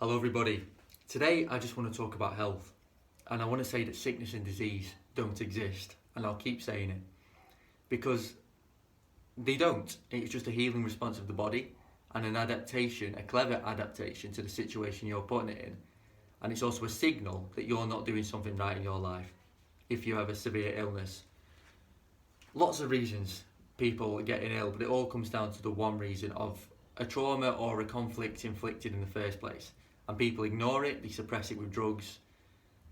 Hello everybody. Today I just want to talk about health, and I want to say that sickness and disease don't exist, and I'll keep saying it because they don't. It's just a healing response of the body and an adaptation, a clever adaptation to the situation you're putting it in, and it's also a signal that you're not doing something right in your life if you have a severe illness. Lots of reasons people are getting ill, but it all comes down to the one reason of a trauma or a conflict inflicted in the first place. And people ignore it, they suppress it with drugs.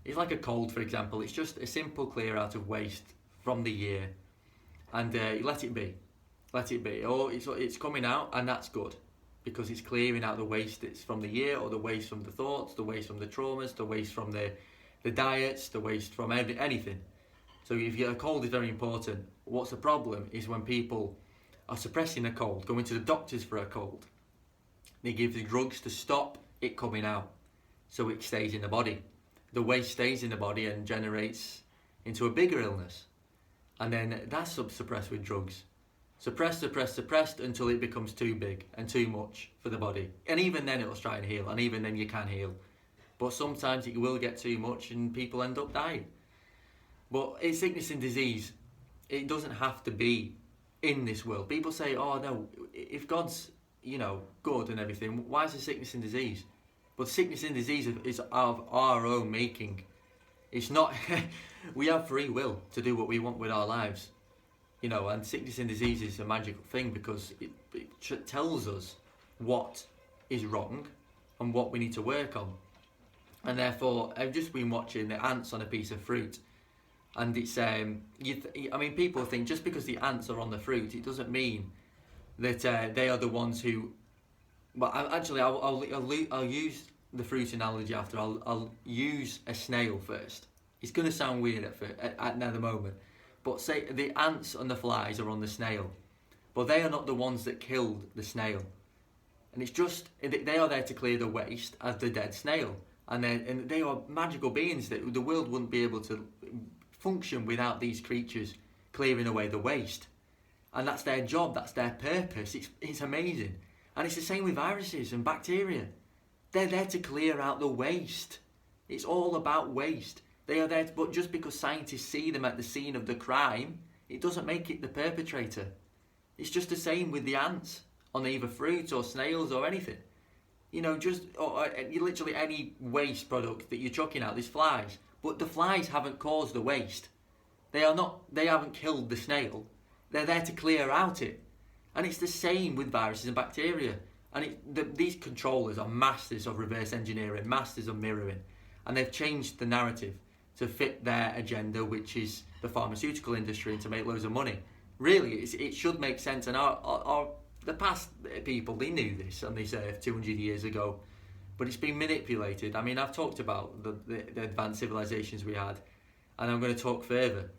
It's like a cold, for example. It's just a simple clear out of waste from the year, and you let it be. Let it be. Or it's coming out, and that's good because it's clearing out the waste that's from the year, or the waste from the thoughts, the waste from the traumas, the waste from the diets, the waste from anything. So if a cold is very important. What's the problem is when people are suppressing a cold, going to the doctors for a cold. They give the drugs to stop it coming out, so it stays in the body. The waste stays in the body and generates into a bigger illness, and then that's suppressed with drugs. Suppressed until it becomes too big and too much for the body, and even then it'll try and heal, and even then you can heal, but sometimes it will get too much and people end up dying. But it's sickness and disease. It doesn't have to be in this world. People say, oh no, if God's good and everything, why is there sickness and disease? But sickness and disease is of our own making. It's not. We have free will to do what we want with our lives, and sickness and disease is a magical thing because it tells us what is wrong and what we need to work on. And therefore, I've just been watching the ants on a piece of fruit, and it's people think just because the ants are on the fruit, it doesn't mean that they are the ones who. But I'll use the fruit analogy after. I'll use a snail first. It's going to sound weird at the moment, but say the ants and the flies are on the snail, but they are not the ones that killed the snail, and it's just they are there to clear the waste as the dead snail, and they are magical beings that the world wouldn't be able to function without these creatures clearing away the waste, and that's their job, that's their purpose. It's amazing. And it's the same with viruses and bacteria. They're there to clear out the waste. It's all about waste. They are there, but just because scientists see them at the scene of the crime, it doesn't make it the perpetrator. It's just the same with the ants on either fruits or snails or anything. Literally any waste product that you're chucking out, there's flies. But the flies haven't caused the waste. They haven't killed the snail. They're there to clear out it. And it's the same with viruses and bacteria. And these controllers are masters of reverse engineering, masters of mirroring. And they've changed the narrative to fit their agenda, which is the pharmaceutical industry, and to make loads of money. Really, it should make sense. And the past people, they knew this on this earth 200 years ago. But it's been manipulated. I mean, I've talked about the advanced civilizations we had. And I'm going to talk further.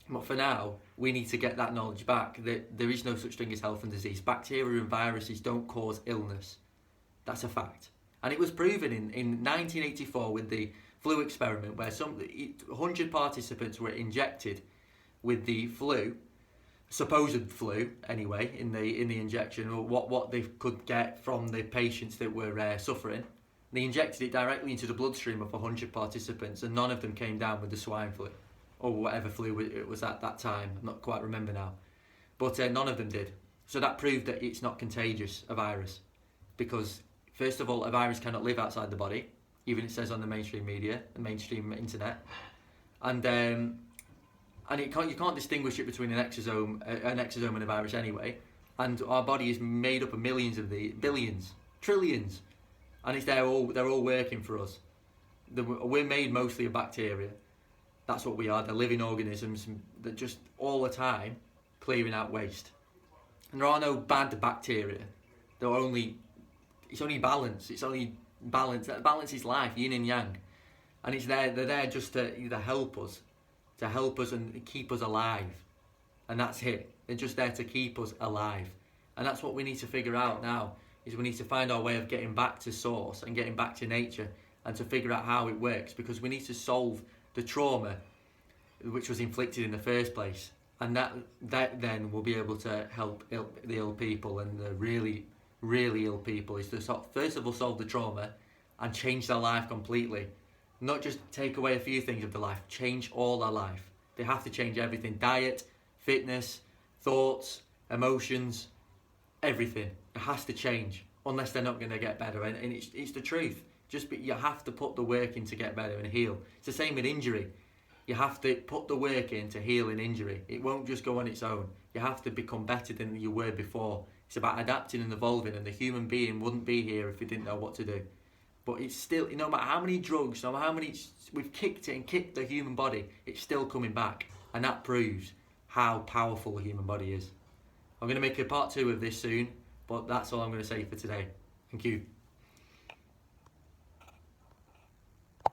But for now, we need to get that knowledge back, that there is no such thing as health and disease. Bacteria and viruses don't cause illness. That's a fact. And it was proven in 1984 with the flu experiment, where 100 participants were injected with the flu, supposed flu anyway, in the injection, or what they could get from the patients that were suffering. They injected it directly into the bloodstream of 100 participants, and none of them came down with the swine flu, or whatever flu it was at that time. I'm not quite remember now. But none of them did. So that proved that it's not contagious, a virus. Because, first of all, a virus cannot live outside the body, even it says on the mainstream media, the mainstream internet. And you can't distinguish it between an exosome and a virus anyway. And our body is made up of millions of billions, trillions. And they're all working for us. We're made mostly of bacteria. That's what we are. They're living organisms that just all the time clearing out waste. And there are no bad bacteria. It's only balance. It's only balance. Balance is life, yin and yang. And they're there just to help us and keep us alive. And that's it. They're just there to keep us alive. And that's what we need to figure out now, is we need to find our way of getting back to source and getting back to nature, and to figure out how it works, because we need to solve the trauma which was inflicted in the first place, and that then will be able to help the ill people, and the really ill people, is to first of all solve the trauma, and change their life completely. Not just take away a few things of their life, change all their life. They have to change everything: diet, fitness, thoughts, emotions, everything. It has to change, unless they're not going to get better. And it's the truth. You have to put the work in to get better and heal. It's the same with injury. You have to put the work in to heal an injury. It won't just go on its own. You have to become better than you were before. It's about adapting and evolving, and the human being wouldn't be here if he didn't know what to do. But it's still, no matter how many drugs, no matter how many, we've kicked it and kicked the human body, it's still coming back. And that proves how powerful the human body is. I'm going to make a part 2 of this soon, but that's all I'm going to say for today. Thank you.